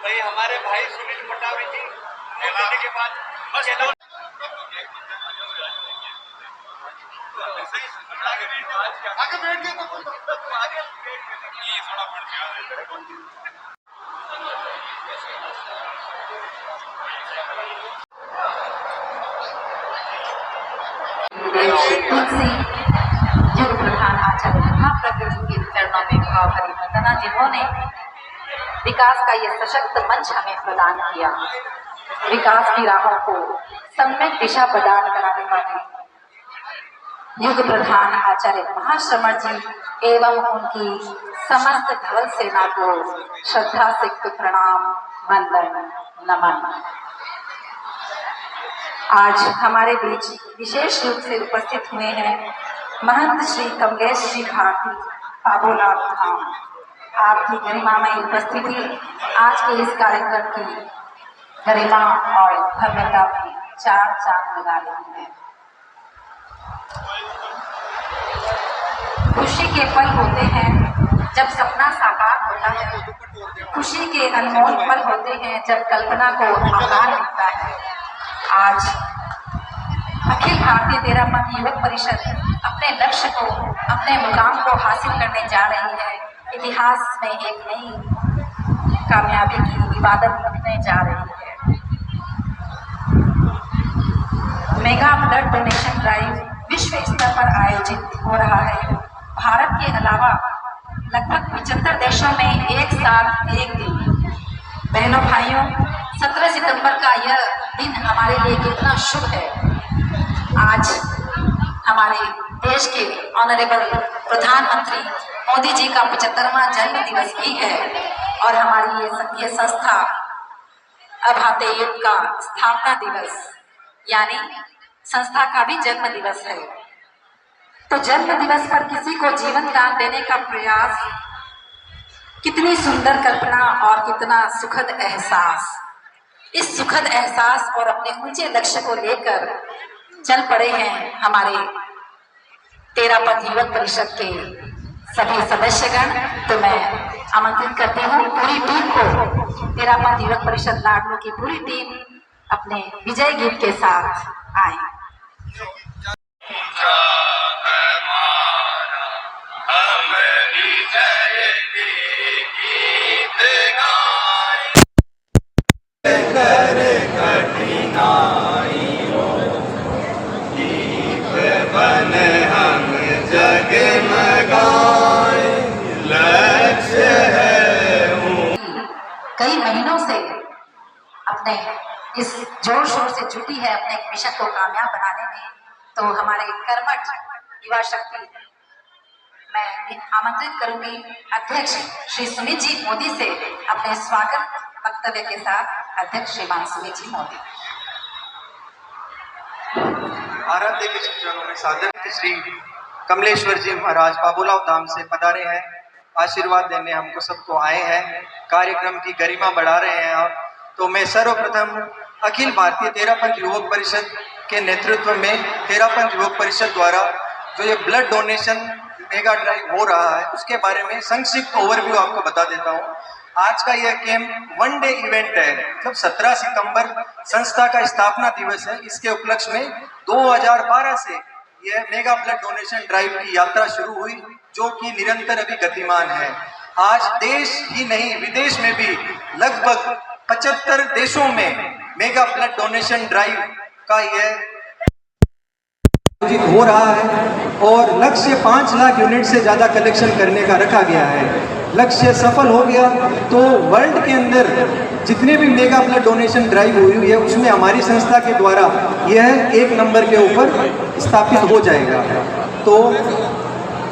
भाई हमारे भाई सुनील पटावी जी खेलने के बाद आगे बैठ गए तो आगे ये थोड़ा बढ़ गया। युग प्रधान आचार्य महाप्रज्ञ जी के चरणों में भावभरी वंदना, जिन्होंने विकास का ये सशक्त मंच हमें प्रदान किया, विकास की राहों को सम्यक दिशा प्रदान कराने वाले युग प्रधान आचार्य महाश्रमण जी एवं उनकी समस्त धवल सेना को श्रद्धा सिक्त प्रणाम, वंदन, नमन। आज हमारे बीच विशेष रूप से उपस्थित हुए हैं महंत श्री कमलेश जी भारती बाबूलाल धाम। आपकी गरिमामय उपस्थिति आज के इस कार्यक्रम की गरिमा और भव्यता में चार चांद लगा रही है। खुशी के पल होते हैं जब सपना साकार होता है, खुशी के अनमोल पल होते हैं जब कल्पना को आकार मिलता है। आज अखिल भारतीय तेरापंथ युवक परिषद अपने लक्ष्य को, अपने मुकाम को हासिल करने जा रही है। इतिहास में एक नई कामयाबी की इबादत रखने जा रही है। मेगा ब्लड डोनेशन ड्राइव विश्व स्तर पर आयोजित हो रहा है। भारत के अलावा लगभग 75 देशों में एक साथ एक दिन। बहनों भाइयों, 17 सितंबर का यह दिन हमारे लिए कितना शुभ है। आज हमारे देश के ऑनरेबल प्रधानमंत्री मोदी जी का 75वां जन्म दिवस भी है और हमारी ये संघीय संस्था अभाते युग का स्थापना दिवस यानी संस्था का भी जन्म दिवस है। तो जन्म दिवस पर किसी को जीवन दान देने का प्रयास, कितनी सुंदर कल्पना और कितना सुखद एहसास। इस सुखद एहसास और अपने ऊंचे लक्ष्य को लेकर चल पड़े हैं हमारे तेरापंथ युवक परिषद के सभी सदस्यगण। तो मैं आमंत्रित करती हूँ पूरी टीम को, तेरापंथ युवक परिषद लाडलो की पूरी टीम अपने विजय गीत के साथ आए। कई महीनों से अपने इस जोर शोर से जुटी है अपने मिशन को कामयाब बनाने में। तो हमारे कर्मठ युवा शक्ति, मैं आमंत्रित करूंगी अध्यक्ष श्री सुमित जी मोदी से अपने स्वागत वक्तव्य के साथ। अध्यक्ष श्रीमान सुमित जी मोदी। आराध्य के चरणों में सादर श्री कमलेश्वर जी महाराज बाबूलाल धाम से पधारे हैं, आशीर्वाद देने हमको सबको आए हैं, कार्यक्रम की गरिमा बढ़ा रहे हैं। और तो मैं सर्वप्रथम अखिल भारतीय तेरापंथ युवक परिषद के नेतृत्व में तेरापंथ युवक परिषद द्वारा जो ये ब्लड डोनेशन मेगा ड्राइव हो रहा है उसके बारे में संक्षिप्त ओवरव्यू आपको बता देता हूँ। आज का यह कैंप 1 डे इवेंट है, मतलब 17 सितंबर संस्था का स्थापना दिवस है। इसके उपलक्ष्य में 2012 से यह मेगा ब्लड डोनेशन ड्राइव की यात्रा शुरू हुई, जो कि निरंतर अभी गतिमान है। आज देश ही नहीं विदेश में भी लगभग 75 देशों में मेगा ब्लड डोनेशन ड्राइव का यह आयोजित हो रहा है और लक्ष्य 5 लाख यूनिट से ज़्यादा कलेक्शन करने का रखा गया है। लक्ष्य सफल हो गया तो वर्ल्ड के अंदर जितने भी मेगा ब्लड डोनेशन ड्राइव हुई है उसमें हमारी संस्था के द्वारा यह 1 नंबर के ऊपर स्थापित हो जाएगा। तो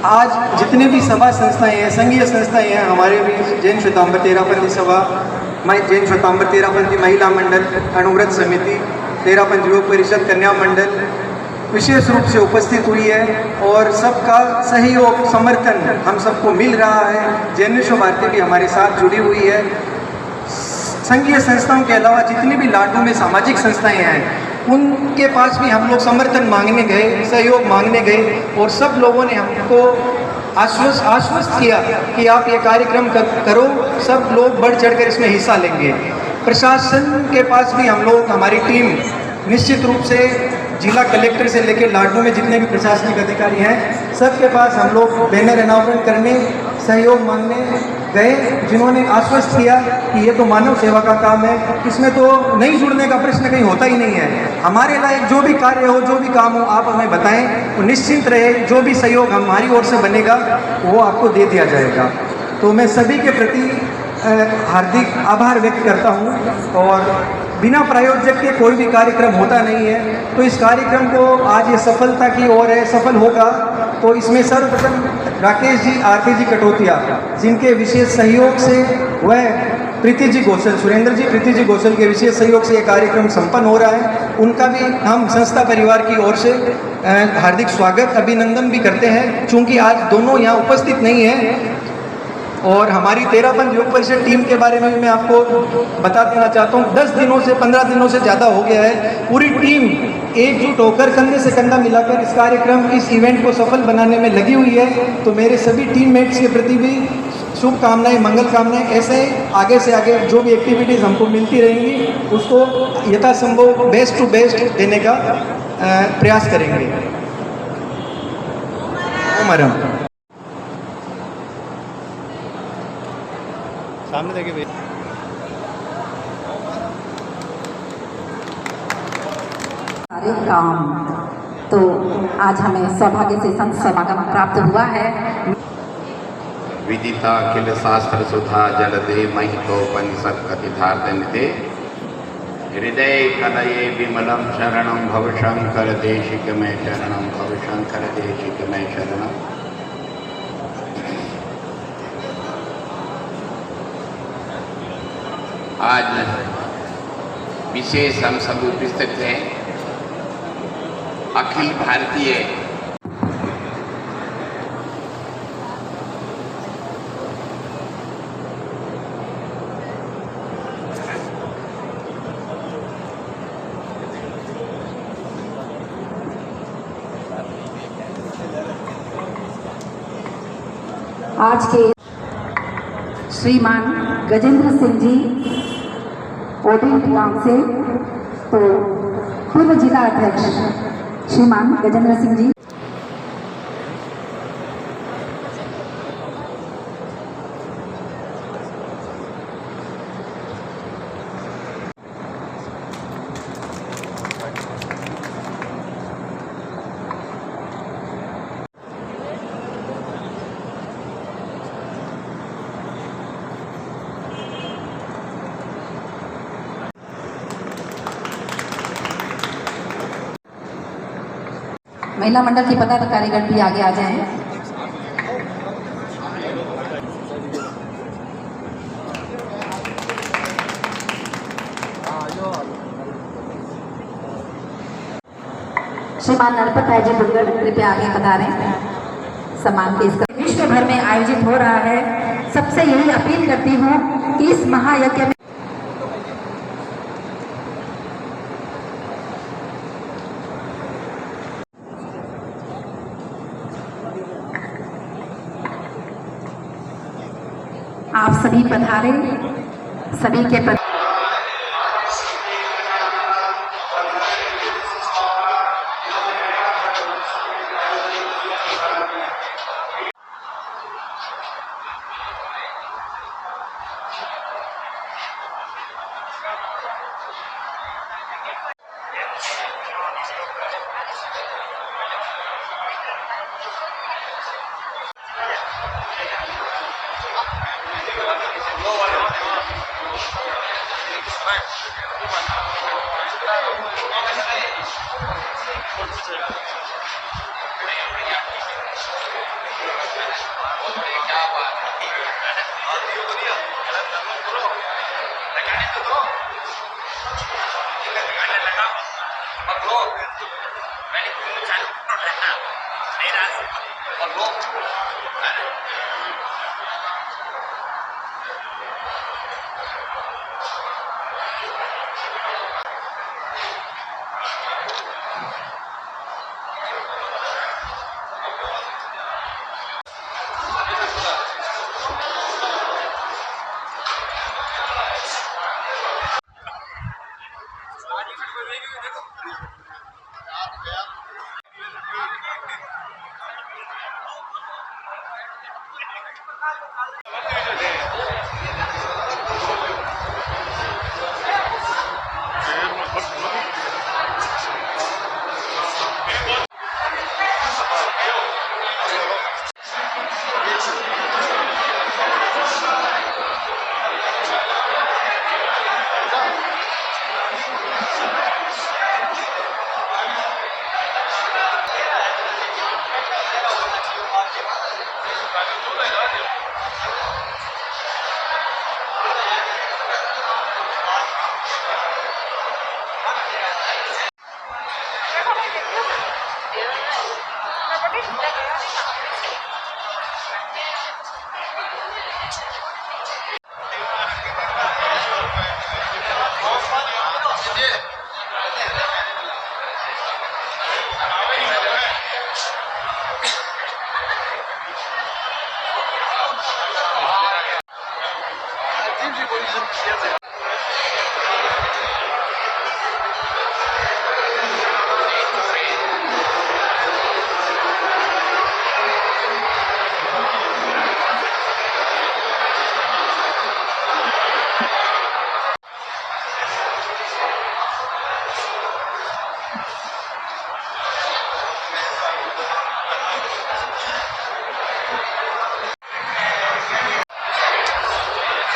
आज जितने भी सभा संस्थाएं हैं, संघीय संस्थाएं हैं, हमारे भी जैन श्वेतांबर तेरापंथी सभा, जैन श्वेतांबर तेरापंथी महिला मंडल, अनुव्रत समिति, तेरापंथ युवक परिषद, कन्या मंडल विशेष रूप से उपस्थित हुई है और सबका सहयोग समर्थन हम सबको मिल रहा है। जैन विश्व भारती भी हमारे साथ जुड़ी हुई है। संघीय संस्थाओं के अलावा जितनी भी लाडू में सामाजिक संस्थाएं हैं उनके पास भी हम लोग समर्थन मांगने गए, सहयोग मांगने गए और सब लोगों ने हमको आश्वस्त किया कि आप ये कार्यक्रम करो, सब लोग बढ़ चढ़कर इसमें हिस्सा लेंगे। प्रशासन के पास भी हम लोग, हमारी टीम निश्चित रूप से जिला कलेक्टर से लेकर लाडू में जितने भी प्रशासनिक अधिकारी हैं, सबके पास हम लोग बैनर अनावरण करने, सहयोग मांगने गए, जिन्होंने आश्वस्त किया कि ये तो मानव सेवा का काम है, इसमें तो नहीं जुड़ने का प्रश्न कहीं होता ही नहीं है। हमारे लायक जो भी कार्य हो, जो भी काम हो, आप हमें बताएं, तो निश्चिंत रहे, जो भी सहयोग हमारी ओर से बनेगा वो आपको दे दिया जाएगा। तो मैं सभी के प्रति हार्दिक आभार व्यक्त करता हूँ। और बिना प्रायोजक के कोई भी कार्यक्रम होता नहीं है, तो इस कार्यक्रम को आज ये सफलता की ओर है, सफल होगा तो इसमें सर्वप्रथम राकेश जी, आरती जी कटोतिया, जिनके विशेष सहयोग से, वह प्रीति जी गौसल, सुरेंद्र जी, प्रीति जी गौसल के विशेष सहयोग से ये कार्यक्रम संपन्न हो रहा है। उनका भी हम संस्था परिवार की ओर से हार्दिक स्वागत, अभिनंदन भी करते हैं। चूँकि आज दोनों यहाँ उपस्थित नहीं हैं और हमारी 13 योग परिषद टीम के बारे में मैं आपको बता देना चाहता हूँ, 10 दिनों से 15 दिनों से ज़्यादा हो गया है, पूरी टीम एकजुट होकर कंधे से कंधा मिलाकर इस कार्यक्रम, इस इवेंट को सफल बनाने में लगी हुई है। तो मेरे सभी टीममेट्स के प्रति भी शुभकामनाएं, मंगल कामनाएं। ऐसे आगे से आगे जो भी एक्टिविटीज़ हमको मिलती रहेंगी उसको यथासंभव बेस्ट टू बेस्ट देने का प्रयास करेंगे। ओमरम सामने देखिए भैया। सारे काम तो आज हमें सौभाग्य से संत समागम प्राप्त हुआ है। विदिता अखिल शास्त्र सुधा जल दे महितोपनिषद कथितार्थ निधे हृदय कलये विमलम शरणम भव शंकर देशिक में शरणम भव शंकर देशिक में शरणम। आज विशेष हम सब उपस्थित हैं अखिल भारतीय आज के श्रीमान गजेंद्र सिंह जी ओडिन गांव से, तो पूर्व जिला अध्यक्ष श्रीमान गजेंद्र सिंह जी। महिला मंडल की पदाधिकारीगण भी आगे आ जाएं। श्रीमान नरपत राय जी बुलगढ़ कृपया आगे पधारें, सम्मान पेश कर। विश्व भर में आयोजित हो रहा है, सबसे यही अपील करती हूँ कि इस महायज्ञ में आप सभी पधारे, सभी के प्रति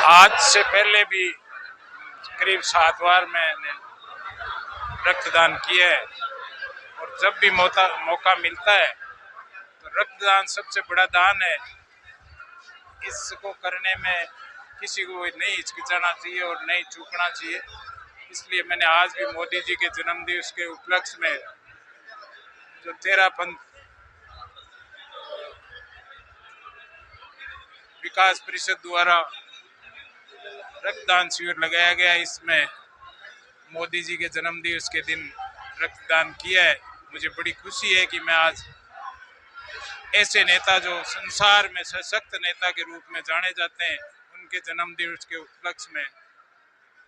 आज से पहले भी करीब 7 बार मैंने रक्तदान किया है और जब भी मौका मिलता है तो रक्तदान सबसे बड़ा दान है। इसको करने में किसी को नहीं हिचकिचाना चाहिए और नहीं चूकना चाहिए। इसलिए मैंने आज भी मोदी जी के जन्मदिवस के उपलक्ष्य में जो 13 पंथ विकास परिषद द्वारा रक्तदान शिविर लगाया गया, इसमें मोदी जी के जन्मदिवस के दिन रक्तदान किया है। मुझे बड़ी खुशी है कि मैं आज ऐसे नेता जो संसार में सशक्त नेता के रूप में जाने जाते हैं, उनके जन्मदिवस के उपलक्ष्य में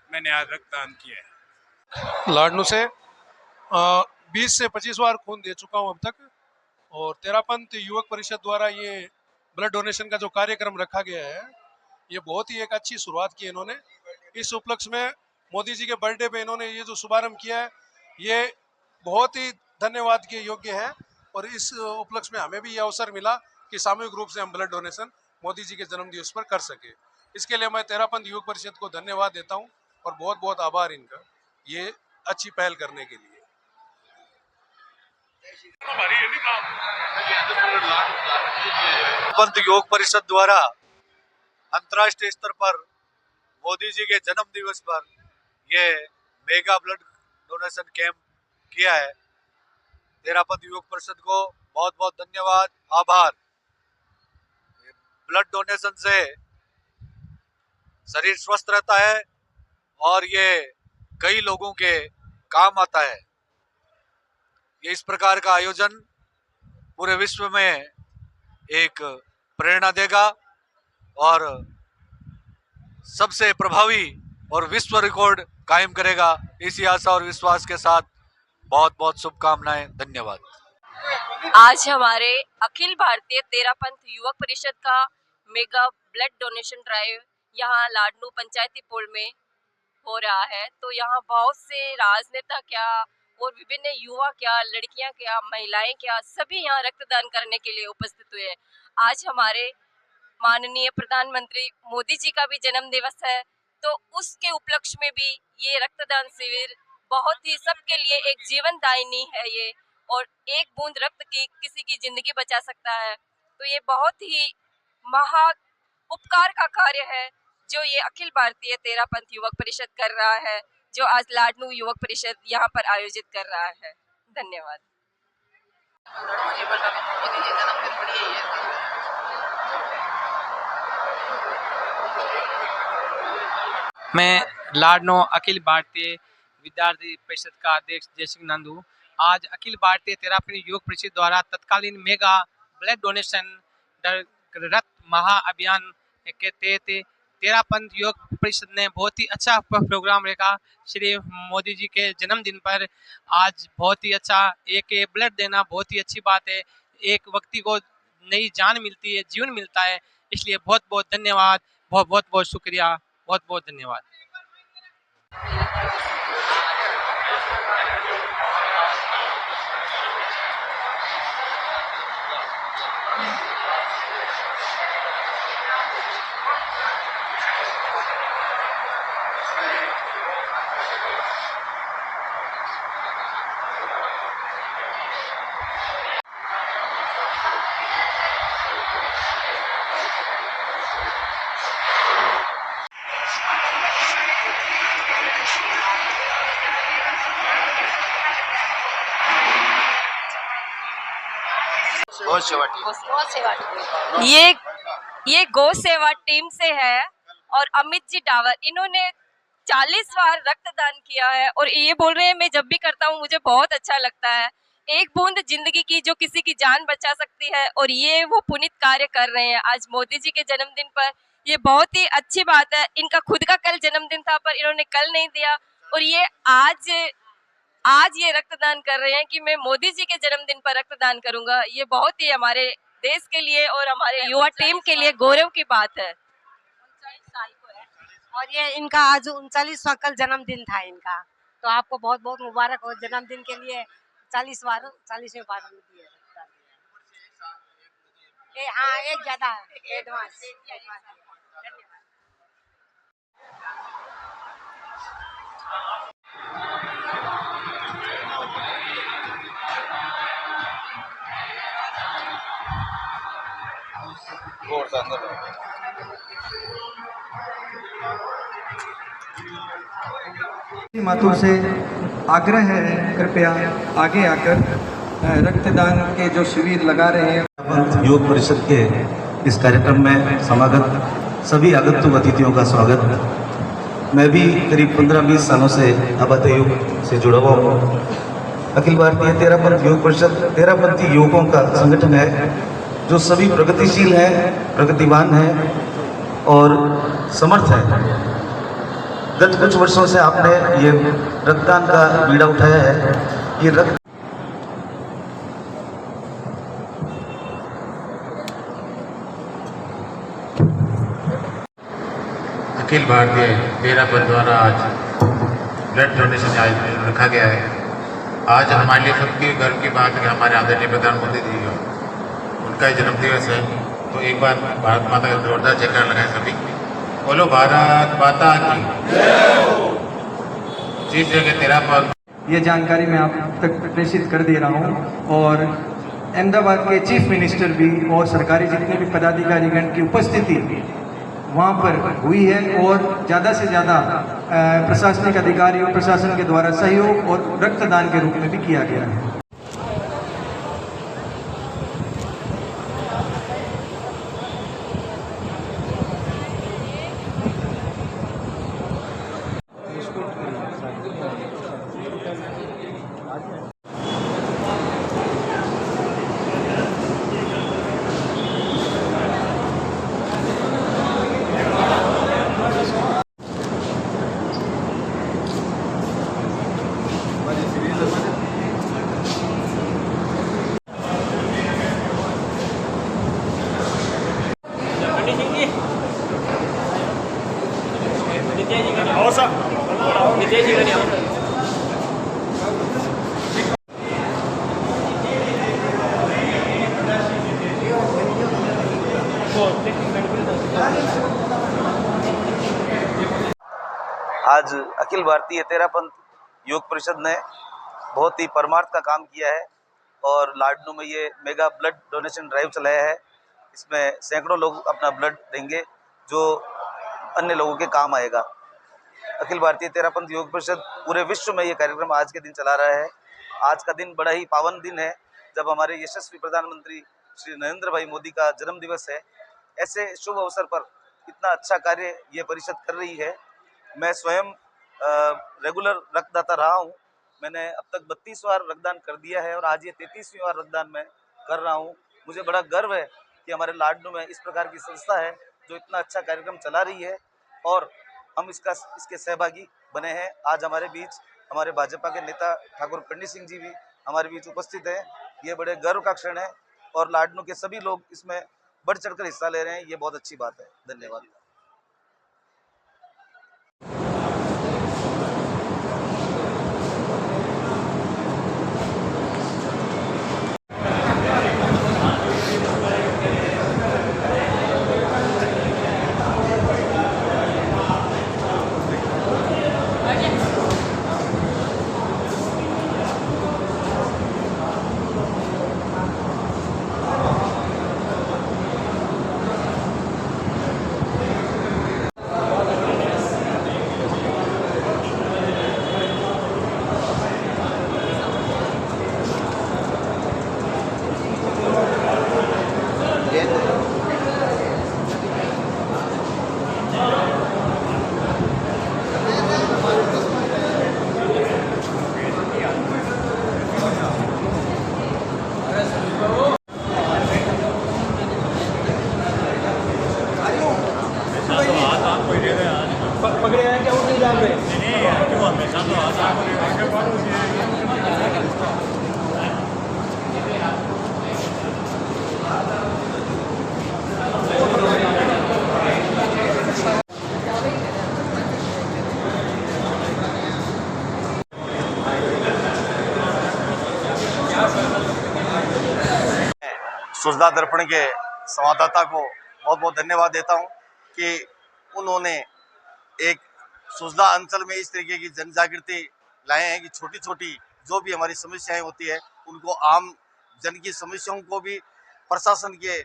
मैंने आज रक्तदान किया है। लाडनू से 20 से 25 बार खून दे चुका हूं अब तक। और तेरापंथ युवक परिषद द्वारा ये ब्लड डोनेशन का जो कार्यक्रम रखा गया है, ये बहुत ही एक अच्छी शुरुआत की है इन्होंने। इस उपलक्ष्य में मोदी जी के बर्थडे पे इन्होंने ये जो शुभारंभ किया है, ये बहुत ही धन्यवाद के योग्य है। और इस उपलक्ष्य में हमें भी ये अवसर मिला कि सामूहिक रूप से हम ब्लड डोनेशन मोदी जी के जन्मदिवस पर कर सके। इसके लिए मैं तेरापंथ युवक परिषद को धन्यवाद देता हूँ और बहुत बहुत आभार इनका, ये अच्छी पहल करने के लिए। पंथ योग परिषद द्वारा अंतर्राष्ट्रीय स्तर पर मोदी जी के जन्म दिवस पर यह मेगा ब्लड डोनेशन कैंप किया है। तेरापंथ योग परिषद को बहुत बहुत धन्यवाद, आभार। ब्लड डोनेशन से शरीर स्वस्थ रहता है और ये कई लोगों के काम आता है। ये इस प्रकार का आयोजन पूरे विश्व में एक प्रेरणा देगा और सबसे प्रभावी और विश्व रिकॉर्ड कायम करेगा। इसी आशा और विश्वास के साथ बहुत बहुत शुभकामनाएं, धन्यवाद। आज हमारे अखिल भारतीय तेरापंथ युवक परिषद का मेगा ब्लड डोनेशन ड्राइव यहाँ लाडनू पंचायती पोल में हो रहा है। तो यहाँ बहुत से राजनेता क्या और विभिन्न युवा क्या, लड़कियां क्या, महिलाएं क्या, सभी यहाँ रक्तदान करने के लिए उपस्थित हुए हैं। आज हमारे माननीय प्रधानमंत्री मोदी जी का भी जन्म दिवस है, तो उसके उपलक्ष्य में भी ये रक्तदान शिविर बहुत ही सबके लिए एक जीवन दायिनी है ये, और एक बूंद रक्त की किसी की जिंदगी बचा सकता है। तो ये बहुत ही महा उपकार का कार्य है जो ये अखिल भारतीय तेरापंथ युवक परिषद कर रहा है, जो आज लाडनू युवक परिषद यहाँ पर आयोजित कर रहा है। धन्यवाद। मैं लाडनू अखिल भारतीय विद्यार्थी परिषद का अध्यक्ष जयसिंह नंदू। आज अखिल भारतीय तेरापंथ युवक परिषद द्वारा तत्कालीन मेगा ब्लड डोनेशन रक्त महाअभियान के तहत तेरापंथ युवक परिषद ने बहुत ही अच्छा प्रोग्राम रखा। श्री मोदी जी के जन्मदिन पर आज बहुत ही अच्छा एक ब्लड देना बहुत ही अच्छी बात है। एक व्यक्ति को नई जान मिलती है, जीवन मिलता है। इसलिए बहुत बहुत धन्यवाद, बहुत बहुत बहुत शुक्रिया, बहुत बहुत धन्यवाद। ये ये गौ सेवा टीम से है और अमित जी डावर, इन्होंने 40 बार रक्तदान किया है और ये बोल रहे हैं मैं जब भी करता हूँ मुझे बहुत अच्छा लगता है। एक बूंद जिंदगी की जो किसी की जान बचा सकती है और ये वो पुनीत कार्य कर रहे हैं आज मोदी जी के जन्मदिन पर। ये बहुत ही अच्छी बात है। इनका खुद का कल जन्मदिन था पर इन्होंने कल नहीं दिया और ये आज ये रक्तदान कर रहे हैं कि मैं मोदी जी के जन्मदिन पर रक्तदान करूंगा। ये बहुत ही हमारे देश के लिए और हमारे युवा टीम के लिए गौरव की बात है। 39 साल को है और ये इनका आज 39वां कल जन्मदिन था इनका, तो आपको बहुत बहुत मुबारक हो जन्मदिन के लिए। 40वें बार दिए हाँ एक ज्यादा एडवांस। मातुर से आग्रह है कृपया आगे आकर रक्तदान के जो शिविर लगा रहे हैं। योग परिषद के इस कार्यक्रम में समागत सभी आगंतुक अतिथियों का स्वागत। मैं भी करीब 15-20 सालों से आबाद योग से जुड़ा हुआ हूँ। अखिल भारतीय तेरापंथ योग परिषद तेरापंथी युवकों का संगठन है जो सभी प्रगतिशील हैं, प्रगतिवान हैं और समर्थ हैं। गत कुछ वर्षों से आपने ये रक्तदान का बीड़ा उठाया है। ये रक्त अखिल भारतीय तेरापंथ द्वारा आज ब्लड डोनेशन आयोजन रखा गया है। आज हमारे लिए सबकी गर्व की बात है कि हमारे आदरणीय प्रधानमंत्री जी का उनका जन्मदिवस है। तो एक बार भारत माता का जोरदार जयकार लगाएं सभी। बोलो भारत माता की जिस जगह तेरापंथ। ये जानकारी मैं आप तक प्रेषित कर दे रहा हूँ और अहमदाबाद के चीफ मिनिस्टर भी और सरकारी जितने भी पदाधिकारीगण की उपस्थिति वहाँ पर हुई है और ज़्यादा से ज़्यादा प्रशासनिक अधिकारियों प्रशासन के द्वारा सहयोग और रक्तदान के रूप में भी किया गया है। आज अखिल भारतीय तेरापंथ योग परिषद ने बहुत ही परमार्थ का काम किया है और लाडनू में ये मेगा ब्लड डोनेशन ड्राइव चलाया है। इसमें सैकड़ों लोग अपना ब्लड देंगे जो अन्य लोगों के काम आएगा। अखिल भारतीय तेरापंथ योग परिषद पूरे विश्व में ये कार्यक्रम आज के दिन चला रहा है। आज का दिन बड़ा ही पावन दिन है जब हमारे यशस्वी प्रधानमंत्री श्री नरेंद्र भाई मोदी का जन्म दिवस है। ऐसे शुभ अवसर पर इतना अच्छा कार्य ये परिषद कर रही है। मैं स्वयं रेगुलर रक्तदाता रहा हूँ। मैंने अब तक 32 बार रक्तदान कर दिया है और आज ये 33वीं बार रक्तदान मैं कर रहा हूँ। मुझे बड़ा गर्व है कि हमारे लाडनू में इस प्रकार की संस्था है जो इतना अच्छा कार्यक्रम चला रही है और हम इसके सहभागी बने हैं। आज हमारे बीच हमारे भाजपा के नेता ठाकुर पंडित सिंह जी भी हमारे बीच उपस्थित हैं। ये बड़े गर्व का क्षण है और लाडनू के सभी लोग इसमें बढ़ चढ़कर हिस्सा ले रहे हैं, ये बहुत अच्छी बात है। धन्यवाद। सुजला दर्पण के संवाददाता को बहुत बहुत धन्यवाद देता हूं कि उन्होंने एक सुजला अंचल में इस तरीके की जन जागृति लाए हैं कि छोटी छोटी जो भी हमारी समस्याएं होती है उनको आम जन की समस्याओं को भी प्रशासन के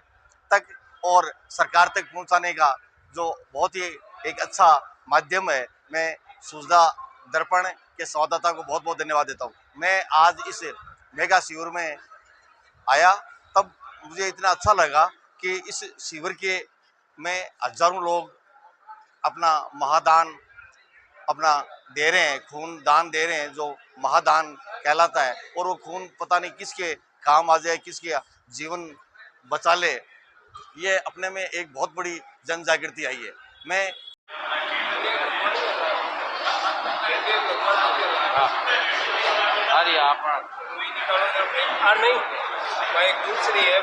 तक और सरकार तक पहुंचाने का जो बहुत ही एक अच्छा माध्यम है। मैं सुजला दर्पण के संवाददाता को बहुत बहुत धन्यवाद देता हूँ। मैं आज इस मेगा शिविर में आया तब मुझे इतना अच्छा लगा कि इस शिविर के में हजारों लोग अपना महादान अपना दे रहे हैं, खून दान दे रहे हैं, जो महादान कहलाता है। और वो खून पता नहीं किसके काम आ जाए, किसके जीवन बचा ले, ये अपने में एक बहुत बड़ी जन जागृति आई है। मैं दूसरी है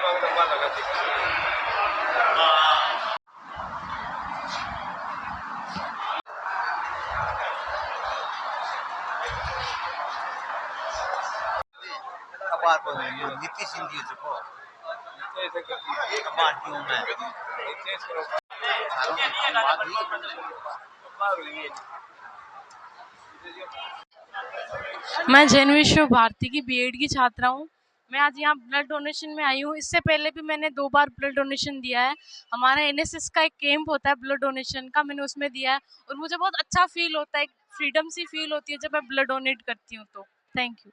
नीति सिंधी मैं जैन विश्व भारती की बीएड की छात्रा हूँ। मैं आज यहाँ ब्लड डोनेशन में आई हूँ। इससे पहले भी मैंने 2 बार ब्लड डोनेशन दिया है। हमारा एनएसएस का एक कैंप होता है ब्लड डोनेशन का, मैंने उसमें दिया है और मुझे बहुत अच्छा फील होता है, एक फ्रीडम सी फील होती है जब मैं ब्लड डोनेट करती हूँ। तो थैंक यू।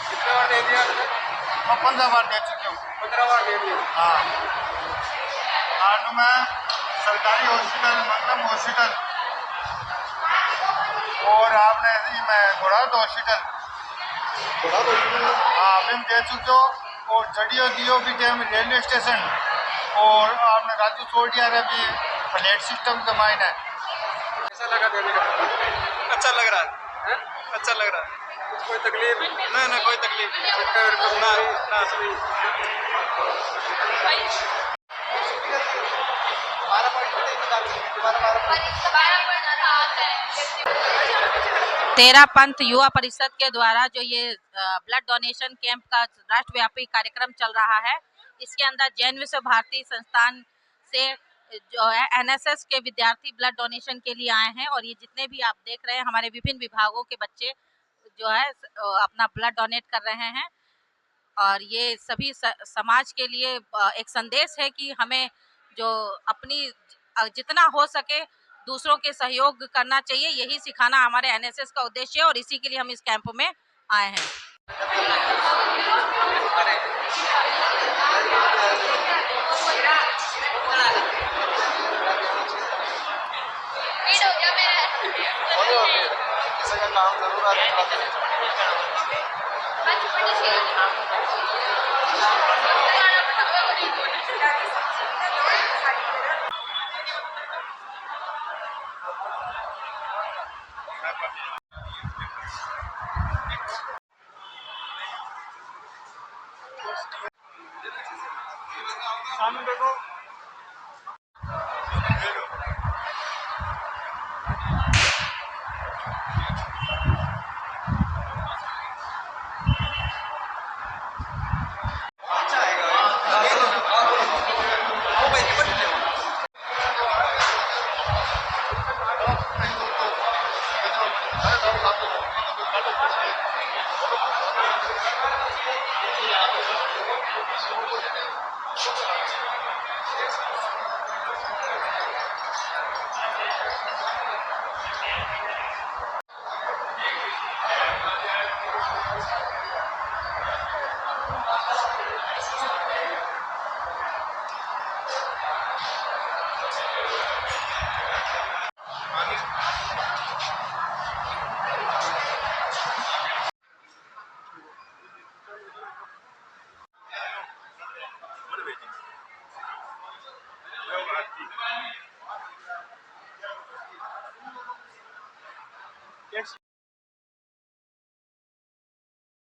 कितने बार दे दिया? मैं 15 बार दे चुकी हूँ। 15 बार दे दिया? हाँ। लाडनू में सरकारी हॉस्पिटल, मंगलम हॉस्पिटल और आपने मैं घोड़ाद हॉस्पिटल, हाँ अभी हम दे चुके हो। और जडियो दियो भी टाइम रेलवे स्टेशन और आपने राजू सोल्टिया भी प्लेट सिस्टम का मायने है। कैसा लगा देने का? अच्छा लग रहा है? अच्छा लग रहा है। कोई तकलीफ नहीं? ना कोई तकलीफ नहीं ना, ना सही। तेरा पंथ युवा परिषद के द्वारा जो ये ब्लड डोनेशन कैंप का राष्ट्रव्यापी कार्यक्रम चल रहा है, इसके अंदर जैन विश्व भारती संस्थान से जो है एनएसएस के विद्यार्थी ब्लड डोनेशन के लिए आए हैं। और ये जितने भी आप देख रहे हैं हमारे विभिन्न विभागों के बच्चे जो है अपना ब्लड डोनेट कर रहे हैं। और ये सभी समाज के लिए एक संदेश है कि हमें जो अपनी जितना हो सके दूसरों के सहयोग करना चाहिए। यही सिखाना हमारे एनएसएस का उद्देश्य है और इसी के लिए हम इस कैंप में आए हैं।